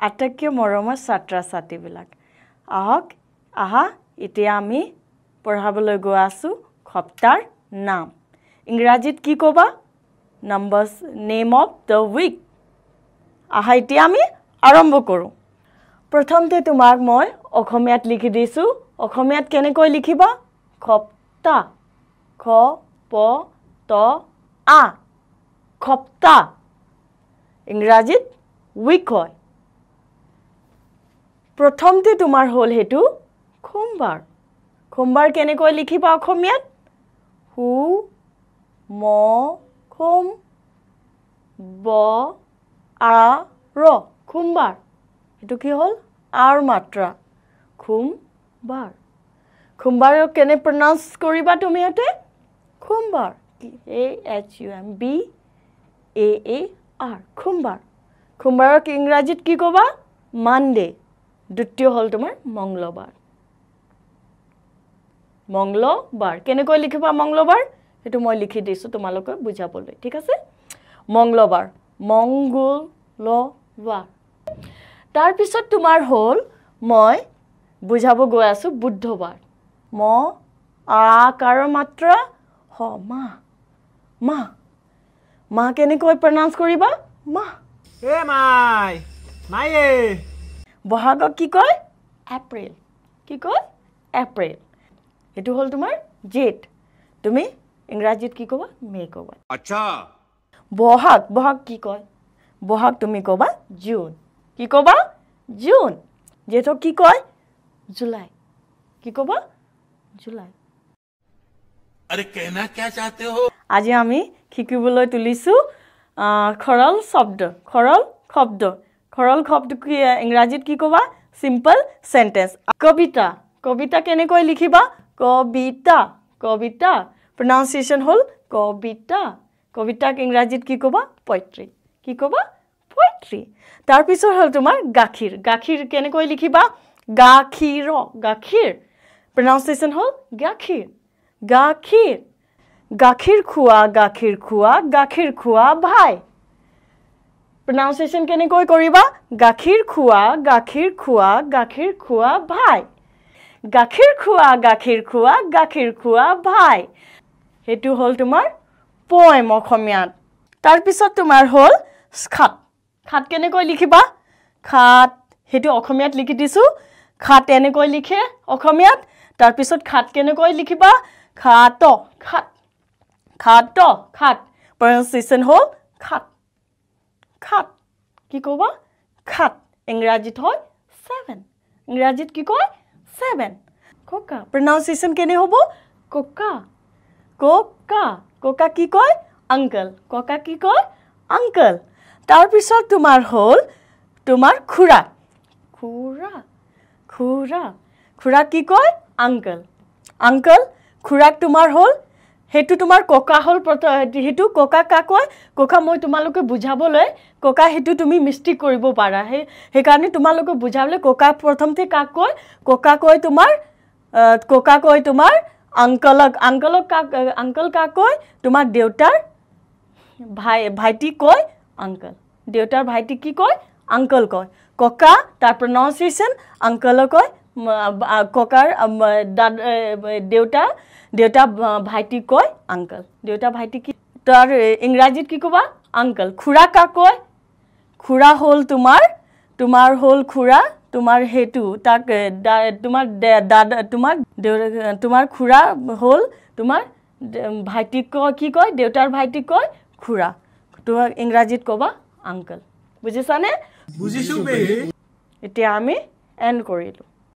আটাইতকৈ মৰমৰ ছাত্ৰ-ছাত্ৰীবিলাক আহক আহা এতিয়া আমি পঢ়াবলৈ গৈ আছো সপ্তাহৰ নাম ইংৰাজীত কি ক'বা numbers name of the week আহা এতিয়া আমি আৰম্ভ কৰোঁ প্ৰথমতে তোমাক মই অসমীয়াত লিখি দিছো অসমীয়াত কেনেকৈ লিখিবা সপ্তাহ খ প ত আ সপ্তাহ ইংৰাজীত উইক হয় প্ৰথমতে তোমাৰ হল হেতু সোমবাৰ সোমবাৰ কেনেকৈ লিখিবা অসমীয়াত হু ম খোম ব আ ৰ সোমবাৰ এটো কি হল আৰ মাত্ৰা সোমবাৰ সোমবাৰক কেনে প্ৰনাউন্স কৰিবা তুমি এতে সোমবাৰ A H U M B A A R সোমবাৰ সোমবাৰক ইংৰাজীত কি ক'বা মানডে দ্বিতীয় হল তোমাৰ মঙ্গলবাৰ কেনেকৈ লিখিবা মঙ্গলবাৰ এটো মই লিখি দিছো তোমালোকক বুজাবলৈ ঠিক আছে মঙ্গলবাৰ মঙ্গলবাৰ তাৰ পিছত তোমাৰ হল মই বুজাব গৈ আছো বুধবাৰ ম আকাৰৰ মাত্ৰা হ মা মা কেনেকৈ প্ৰনাউন্স কৰিবা মা এ মায়ে বহাগক কি কয় এপ্ৰিল কি কয় এপ্ৰিল এটো হল তোমাৰ জেঠ তুমি ইংৰাজীত কি ক'বা মে ক'বা আচ্ছা বহাগ কি কয় বহাগ তুমি ক'বা জুন কি ক'বা জুন জেঠক কি কয় জুলাই কি ক'বা জুলাই अरे कहना क्या चाहते हो আজি আমি শিকিবলৈ তুলিছো খৰল শব্দ কি ইংৰাজীত কি ক'বা সিম্পল সেন্টেন্স কবিতা কেনেকৈ লিখিবা কবিতা pronunciation হল কবিতাক ইংৰাজীত কি ক'বা poetry কি ক'বা poetry তাৰ পিছত হল তোমাৰ গাখীৰ কেনেকৈ লিখিবা গাখীৰ pronunciation হল গাখীৰ খোৱা ভাই pronunciation কেনেকৈ কৰিবা গাখীৰ খোৱা ভাই গাখীৰ খোৱা ভাই হেতু হল তোমাৰ poem অসমীয়াত তাৰ পিছত তোমাৰ হল খাত কেনেকৈ লিখিবা খাত হেতু অসমীয়াত লিখি দিছো খাত এনেকৈ লিখে অসমীয়াত তাৰ পিছত খাত কেনেকৈ লিখিবা খাত pronunciation হল খাত কি ক'বা খাত ইংৰাজীত হয় 7 ইংৰাজীত কি কয় 7 কোকা pronunciation কেনে হ'ব কোকা কি কয় আঙ্কেল তাৰ পিছত তোমাৰ হল তোমাৰ খুৰা কি কয় আঙ্কেল খুৰাক তোমাৰ হল হেতু তোমাৰ কোকা হল হেতু কোকা কাকৈ কোকা মই তোমালোকে বুজাবলৈ কোকা হেতু তুমি মিষ্টেক কৰিব পাৰা হে কাৰণে তোমালোকে বুজাবলৈ কোকা প্ৰথমতে কোকা কয় তোমাৰ আঙ্কেল কাকৈ তোমাৰ দেউতাৰ ভাইটি কয় আঙ্কেল দেউতাৰ ভাইটি কি কয় আঙ্কেল কয় কোকা তাৰ pronunciation আঙ্কেল কয় কোকাৰ দেউতা ভাইটি কয় আঙ্কেল দেউতা ভাইটি কি তাৰ ইংৰাজীত কি ক'বা আঙ্কেল খুৰা কাকৈ খুৰা হল তোমাৰ হল খুৰা তোমাৰ হেতু তাক তোমাৰ দাদা তোমাৰ খুৰা হল তোমাৰ ভাইটি কি কয় দেউতাৰ ভাইটি কয় খুৰা তোমাৰ ইংৰাজীত ক'বা আঙ্কেল বুজিছানে বুজিছো বে এতিয়া আমি এন্ড কৰিলো